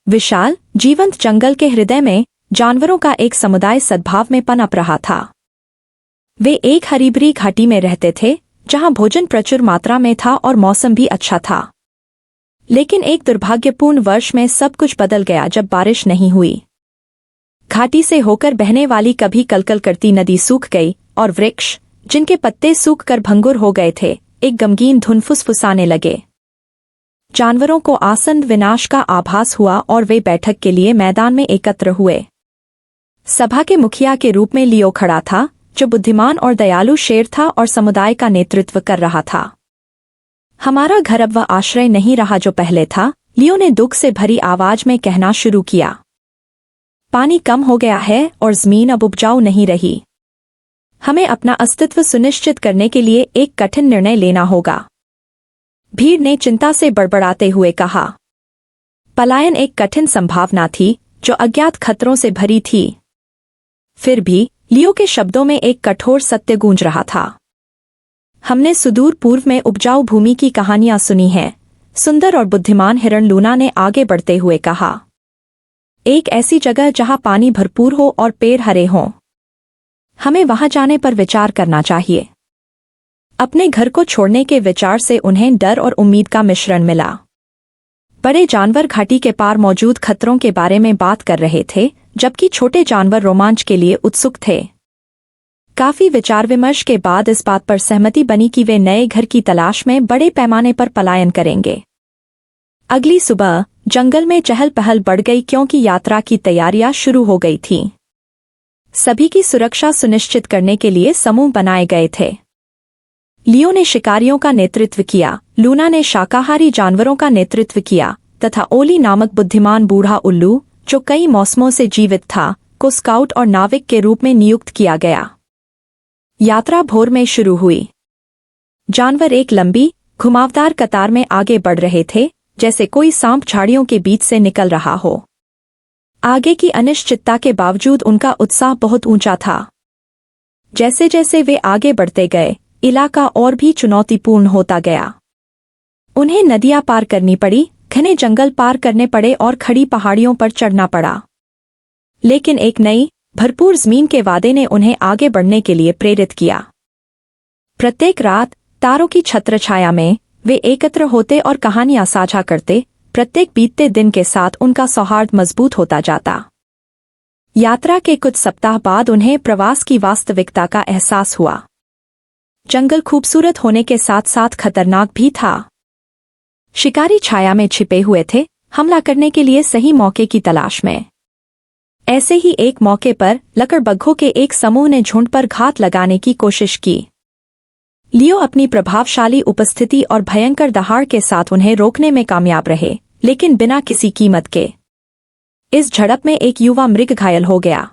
विशाल जीवंत जंगल के हृदय में जानवरों का एक समुदाय सद्भाव में पनप रहा था। वे एक हरी-भरी घाटी में रहते थे जहां भोजन प्रचुर मात्रा में था और मौसम भी अच्छा था। लेकिन एक दुर्भाग्यपूर्ण वर्ष में सब कुछ बदल गया जब बारिश नहीं हुई। घाटी से होकर बहने वाली कभी कलकल करती नदी सूख गई और वृक्ष जिनके पत्ते सूखकर भंगुर हो गए थे एक गमगीन धुन फुसफुसाने लगे। जानवरों को आसन्न विनाश का आभास हुआ और वे बैठक के लिए मैदान में एकत्र हुए। सभा के मुखिया के रूप में लियो खड़ा था, जो बुद्धिमान और दयालु शेर था और समुदाय का नेतृत्व कर रहा था। हमारा घर अब वह आश्रय नहीं रहा जो पहले था, लियो ने दुख से भरी आवाज में कहना शुरू किया। पानी कम हो गया है और जमीन अब उपजाऊ नहीं रही। हमें अपना अस्तित्व सुनिश्चित करने के लिए एक कठिन निर्णय लेना होगा। भीड़ ने चिंता से बड़बड़ाते हुए कहा। पलायन एक कठिन संभावना थी जो अज्ञात खतरों से भरी थी। फिर भी लियो के शब्दों में एक कठोर सत्य गूंज रहा था। हमने सुदूर पूर्व में उपजाऊ भूमि की कहानियां सुनी हैं, सुंदर और बुद्धिमान हिरण लूना ने आगे बढ़ते हुए कहा। एक ऐसी जगह जहां पानी भरपूर हो और पेड़ हरे हों। हमें वहां जाने पर विचार करना चाहिए। अपने घर को छोड़ने के विचार से उन्हें डर और उम्मीद का मिश्रण मिला। बड़े जानवर घाटी के पार मौजूद खतरों के बारे में बात कर रहे थे, जबकि छोटे जानवर रोमांच के लिए उत्सुक थे। काफी विचार विमर्श के बाद इस बात पर सहमति बनी कि वे नए घर की तलाश में बड़े पैमाने पर पलायन करेंगे। अगली सुबह जंगल में चहल पहल बढ़ गई क्योंकि यात्रा की तैयारियां शुरू हो गई थीं। सभी की सुरक्षा सुनिश्चित करने के लिए समूह बनाए गए थे। लियो ने शिकारियों का नेतृत्व किया, लूना ने शाकाहारी जानवरों का नेतृत्व किया तथा ओली नामक बुद्धिमान बूढ़ा उल्लू, जो कई मौसमों से जीवित था, को स्काउट और नाविक के रूप में नियुक्त किया गया। यात्रा भोर में शुरू हुई। जानवर एक लंबी, घुमावदार कतार में आगे बढ़ रहे थे, जैसे कोई सांप झाड़ियों के बीच से निकल रहा हो। आगे की अनिश्चितता के बावजूद उनका उत्साह बहुत ऊंचा था। जैसे जैसे वे आगे बढ़ते गए, इलाका और भी चुनौतीपूर्ण होता गया। उन्हें नदियां पार करनी पड़ी, घने जंगल पार करने पड़े और खड़ी पहाड़ियों पर चढ़ना पड़ा। लेकिन एक नई, भरपूर जमीन के वादे ने उन्हें आगे बढ़ने के लिए प्रेरित किया। प्रत्येक रात तारों की छत्रछाया में वे एकत्र होते और कहानियां साझा करते। प्रत्येक बीतते दिन के साथ उनका सौहार्द मजबूत होता जाता। यात्रा के कुछ सप्ताह बाद उन्हें प्रवास की वास्तविकता का एहसास हुआ। जंगल खूबसूरत होने के साथ साथ खतरनाक भी था। शिकारी छाया में छिपे हुए थे, हमला करने के लिए सही मौके की तलाश में। ऐसे ही एक मौके पर लकड़बग्घों के एक समूह ने झुंड पर घात लगाने की कोशिश की। लियो अपनी प्रभावशाली उपस्थिति और भयंकर दहाड़ के साथ उन्हें रोकने में कामयाब रहे, लेकिन बिना किसी कीमत के। इस झड़प में एक युवा मृग घायल हो गया।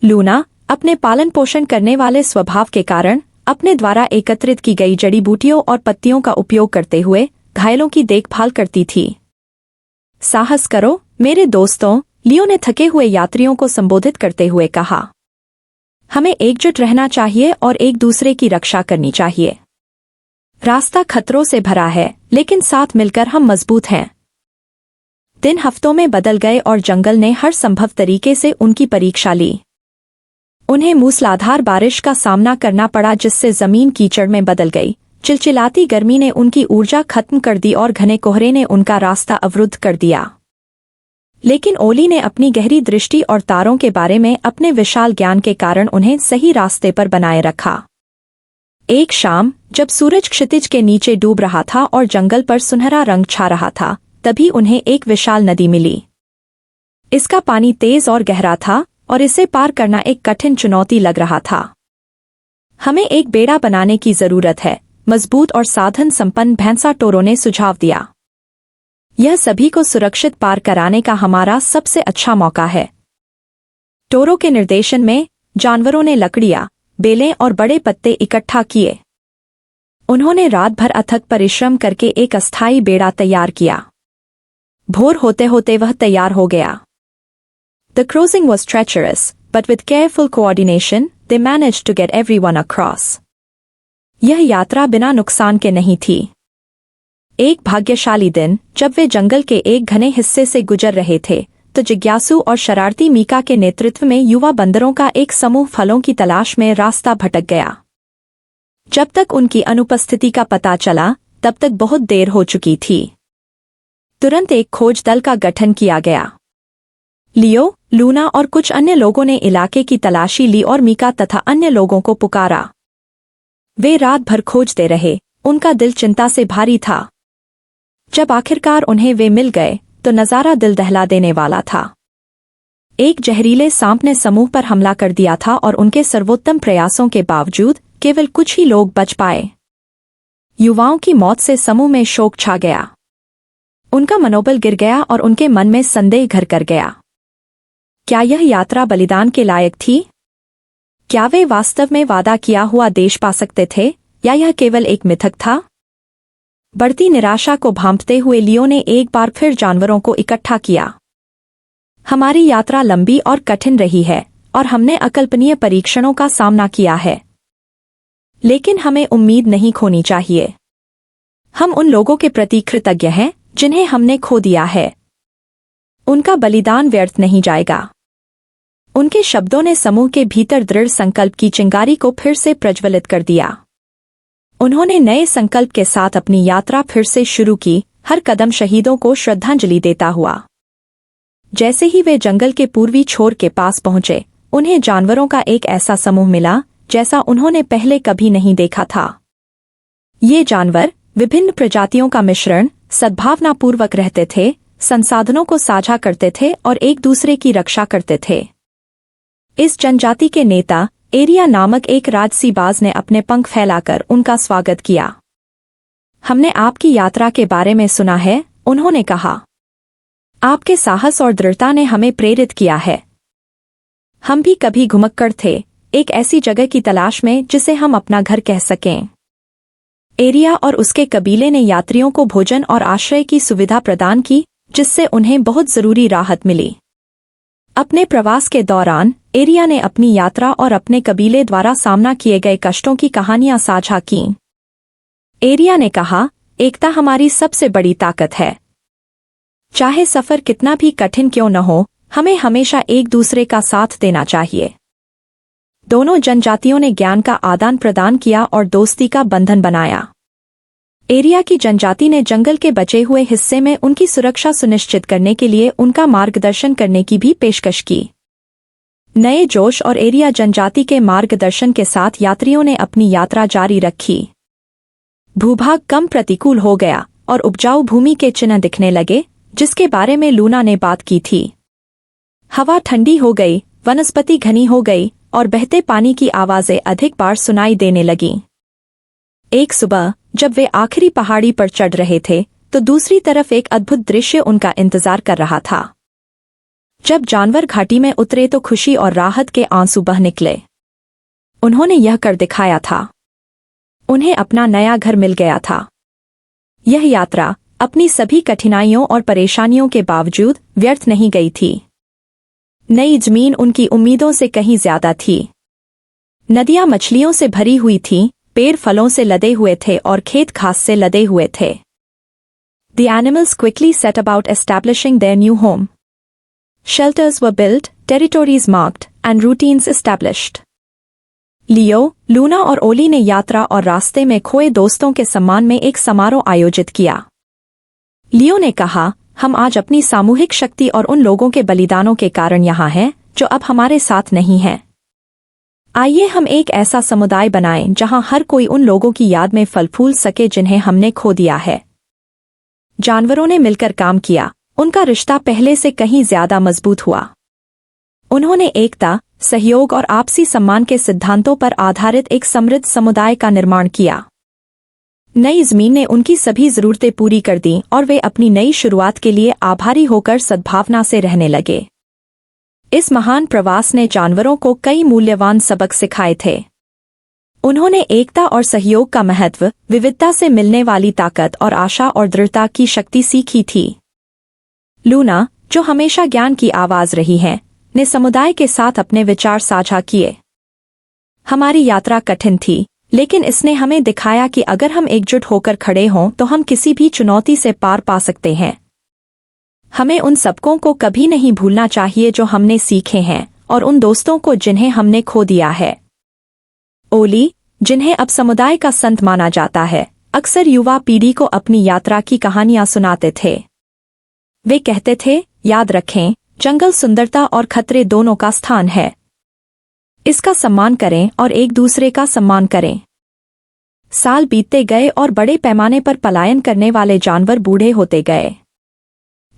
लूना अपने पालन पोषण करने वाले स्वभाव के कारण अपने द्वारा एकत्रित की गई जड़ी बूटियों और पत्तियों का उपयोग करते हुए घायलों की देखभाल करती थी। साहस करो मेरे दोस्तों, लियो ने थके हुए यात्रियों को संबोधित करते हुए कहा। हमें एकजुट रहना चाहिए और एक दूसरे की रक्षा करनी चाहिए। रास्ता खतरों से भरा है, लेकिन साथ मिलकर हम मजबूत हैं। दिन हफ्तों में बदल गए और जंगल ने हर संभव तरीके से उनकी परीक्षा ली। उन्हें मूसलाधार बारिश का सामना करना पड़ा, जिससे जमीन कीचड़ में बदल गई। चिलचिलाती गर्मी ने उनकी ऊर्जा खत्म कर दी और घने कोहरे ने उनका रास्ता अवरुद्ध कर दिया। लेकिन ओली ने अपनी गहरी दृष्टि और तारों के बारे में अपने विशाल ज्ञान के कारण उन्हें सही रास्ते पर बनाए रखा। एक शाम जब सूरज क्षितिज के नीचे डूब रहा था और जंगल पर सुनहरा रंग छा रहा था, तभी उन्हें एक विशाल नदी मिली। इसका पानी तेज और गहरा था और इसे पार करना एक कठिन चुनौती लग रहा था। हमें एक बेड़ा बनाने की जरूरत है, मजबूत और साधन संपन्न भैंसा टोरो ने सुझाव दिया। यह सभी को सुरक्षित पार कराने का हमारा सबसे अच्छा मौका है। टोरो के निर्देशन में जानवरों ने लकड़ियां, बेलें और बड़े पत्ते इकट्ठा किए। उन्होंने रात भर अथक परिश्रम करके एक अस्थायी बेड़ा तैयार किया। भोर होते होते वह तैयार हो गया। The crossing was treacherous, but with careful coordination, they managed to get everyone across. यह यात्रा बिना नुकसान के नहीं थी। एक भाग्यशाली दिन जब वे जंगल के एक घने हिस्से से गुजर रहे थे तो जिज्ञासु और शरारती मीका के नेतृत्व में युवा बंदरों का एक समूह फलों की तलाश में रास्ता भटक गया। जब तक उनकी अनुपस्थिति का पता चला तब तक बहुत देर हो चुकी थी। तुरंत एक खोज दल का गठन किया गया। लियो, लूना और कुछ अन्य लोगों ने इलाके की तलाशी ली और मीका तथा अन्य लोगों को पुकारा। वे रात भर खोजते रहे, उनका दिल चिंता से भारी था। जब आखिरकार उन्हें वे मिल गए तो नज़ारा दिल दहला देने वाला था। एक जहरीले सांप ने समूह पर हमला कर दिया था और उनके सर्वोत्तम प्रयासों के बावजूद केवल कुछ ही लोग बच पाए। युवाओं की मौत से समूह में शोक छा गया। उनका मनोबल गिर गया और उनके मन में संदेह घर कर गया। क्या यह यात्रा बलिदान के लायक थी? क्या वे वास्तव में वादा किया हुआ देश पा सकते थे या यह केवल एक मिथक था? बढ़ती निराशा को भांपते हुए लियो ने एक बार फिर जानवरों को इकट्ठा किया। हमारी यात्रा लंबी और कठिन रही है और हमने अकल्पनीय परीक्षणों का सामना किया है, लेकिन हमें उम्मीद नहीं खोनी चाहिए। हम उन लोगों के प्रति कृतज्ञ हैं जिन्हें हमने खो दिया है। उनका बलिदान व्यर्थ नहीं जाएगा। उनके शब्दों ने समूह के भीतर दृढ़ संकल्प की चिंगारी को फिर से प्रज्वलित कर दिया। उन्होंने नए संकल्प के साथ अपनी यात्रा फिर से शुरू की, हर कदम शहीदों को श्रद्धांजलि देता हुआ। जैसे ही वे जंगल के पूर्वी छोर के पास पहुंचे, उन्हें जानवरों का एक ऐसा समूह मिला जैसा उन्होंने पहले कभी नहीं देखा था। ये जानवर विभिन्न प्रजातियों का मिश्रण, सद्भावनापूर्वक रहते थे, संसाधनों को साझा करते थे और एक दूसरे की रक्षा करते थे। इस जनजाति के नेता एरिया नामक एक राजसी बाज ने अपने पंख फैलाकर उनका स्वागत किया। हमने आपकी यात्रा के बारे में सुना है, उन्होंने कहा। आपके साहस और दृढ़ता ने हमें प्रेरित किया है। हम भी कभी घुमक्कड़ थे, एक ऐसी जगह की तलाश में जिसे हम अपना घर कह सकें। एरिया और उसके कबीले ने यात्रियों को भोजन और आश्रय की सुविधा प्रदान की, जिससे उन्हें बहुत जरूरी राहत मिली। अपने प्रवास के दौरान एरिया ने अपनी यात्रा और अपने कबीले द्वारा सामना किए गए कष्टों की कहानियां साझा कीं। एरिया ने कहा, एकता हमारी सबसे बड़ी ताकत है। चाहे सफर कितना भी कठिन क्यों न हो, हमें हमेशा एक दूसरे का साथ देना चाहिए। दोनों जनजातियों ने ज्ञान का आदान प्रदान किया और दोस्ती का बंधन बनाया। एरिया की जनजाति ने जंगल के बचे हुए हिस्से में उनकी सुरक्षा सुनिश्चित करने के लिए उनका मार्गदर्शन करने की भी पेशकश की। नए जोश और एरिया जनजाति के मार्गदर्शन के साथ यात्रियों ने अपनी यात्रा जारी रखी। भूभाग कम प्रतिकूल हो गया और उपजाऊ भूमि के चिन्ह दिखने लगे, जिसके बारे में लूना ने बात की थी। हवा ठंडी हो गई, वनस्पति घनी हो गई और बहते पानी की आवाजें अधिक बार सुनाई देने लगीं। एक सुबह जब वे आखिरी पहाड़ी पर चढ़ रहे थे तो दूसरी तरफ एक अद्भुत दृश्य उनका इंतजार कर रहा था। जब जानवर घाटी में उतरे तो खुशी और राहत के आंसू बह निकले। उन्होंने यह कर दिखाया था। उन्हें अपना नया घर मिल गया था। यह यात्रा अपनी सभी कठिनाइयों और परेशानियों के बावजूद व्यर्थ नहीं गई थी। नई जमीन उनकी उम्मीदों से कहीं ज्यादा थी। नदियां मछलियों से भरी हुई थीं, पेड़ फलों से लदे हुए थे और खेत घास से लदे हुए थे। The animals quickly set about establishing their new home. Shelters were built, territories marked, and routines established. Leo, Luna और ओली ने यात्रा और रास्ते में खोए दोस्तों के सम्मान में एक समारोह आयोजित किया। लियो ने कहा, हम आज अपनी सामूहिक शक्ति और उन लोगों के बलिदानों के कारण यहाँ हैं जो अब हमारे साथ नहीं हैं। आइए हम एक ऐसा समुदाय बनाएं जहां हर कोई उन लोगों की याद में फल फूल सके जिन्हें हमने खो दिया है। जानवरों ने मिलकर काम किया, उनका रिश्ता पहले से कहीं ज्यादा मजबूत हुआ। उन्होंने एकता, सहयोग और आपसी सम्मान के सिद्धांतों पर आधारित एक समृद्ध समुदाय का निर्माण किया। नई जमीन ने उनकी सभी जरूरतें पूरी कर दी और वे अपनी नई शुरुआत के लिए आभारी होकर सद्भावना से रहने लगे। इस महान प्रवास ने जानवरों को कई मूल्यवान सबक सिखाए थे। उन्होंने एकता और सहयोग का महत्व, विविधता से मिलने वाली ताकत और आशा और दृढ़ता की शक्ति सीखी थी। लूना, जो हमेशा ज्ञान की आवाज रही है, ने समुदाय के साथ अपने विचार साझा किए। हमारी यात्रा कठिन थी, लेकिन इसने हमें दिखाया कि अगर हम एकजुट होकर खड़े हों तो हम किसी भी चुनौती से पार पा सकते हैं। हमें उन सबकों को कभी नहीं भूलना चाहिए जो हमने सीखे हैं, और उन दोस्तों को जिन्हें हमने खो दिया है। ओली, जिन्हें अब समुदाय का संत माना जाता है, अक्सर युवा पीढ़ी को अपनी यात्रा की कहानियां सुनाते थे। वे कहते थे, याद रखें, जंगल सुंदरता और खतरे दोनों का स्थान है। इसका सम्मान करें और एक दूसरे का सम्मान करें। साल बीतते गए और बड़े पैमाने पर पलायन करने वाले जानवर बूढ़े होते गए।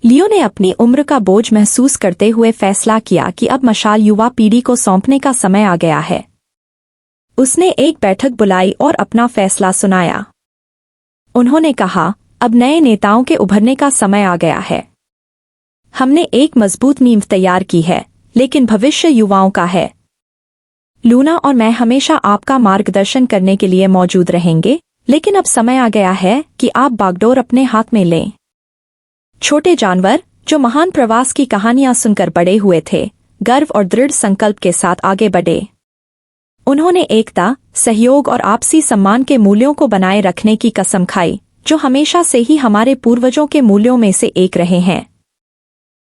लियो ने अपनी उम्र का बोझ महसूस करते हुए फैसला किया कि अब मशाल युवा पीढ़ी को सौंपने का समय आ गया है। उसने एक बैठक बुलाई और अपना फैसला सुनाया। उन्होंने कहा, अब नए नेताओं के उभरने का समय आ गया है। हमने एक मजबूत नींव तैयार की है, लेकिन भविष्य युवाओं का है। लूना और मैं हमेशा आपका मार्गदर्शन करने के लिए मौजूद रहेंगे, लेकिन अब समय आ गया है कि आप बागडोर अपने हाथ में लें। छोटे जानवर, जो महान प्रवास की कहानियां सुनकर बड़े हुए थे, गर्व और दृढ़ संकल्प के साथ आगे बढ़े। उन्होंने एकता, सहयोग और आपसी सम्मान के मूल्यों को बनाए रखने की कसम खाई, जो हमेशा से ही हमारे पूर्वजों के मूल्यों में से एक रहे हैं।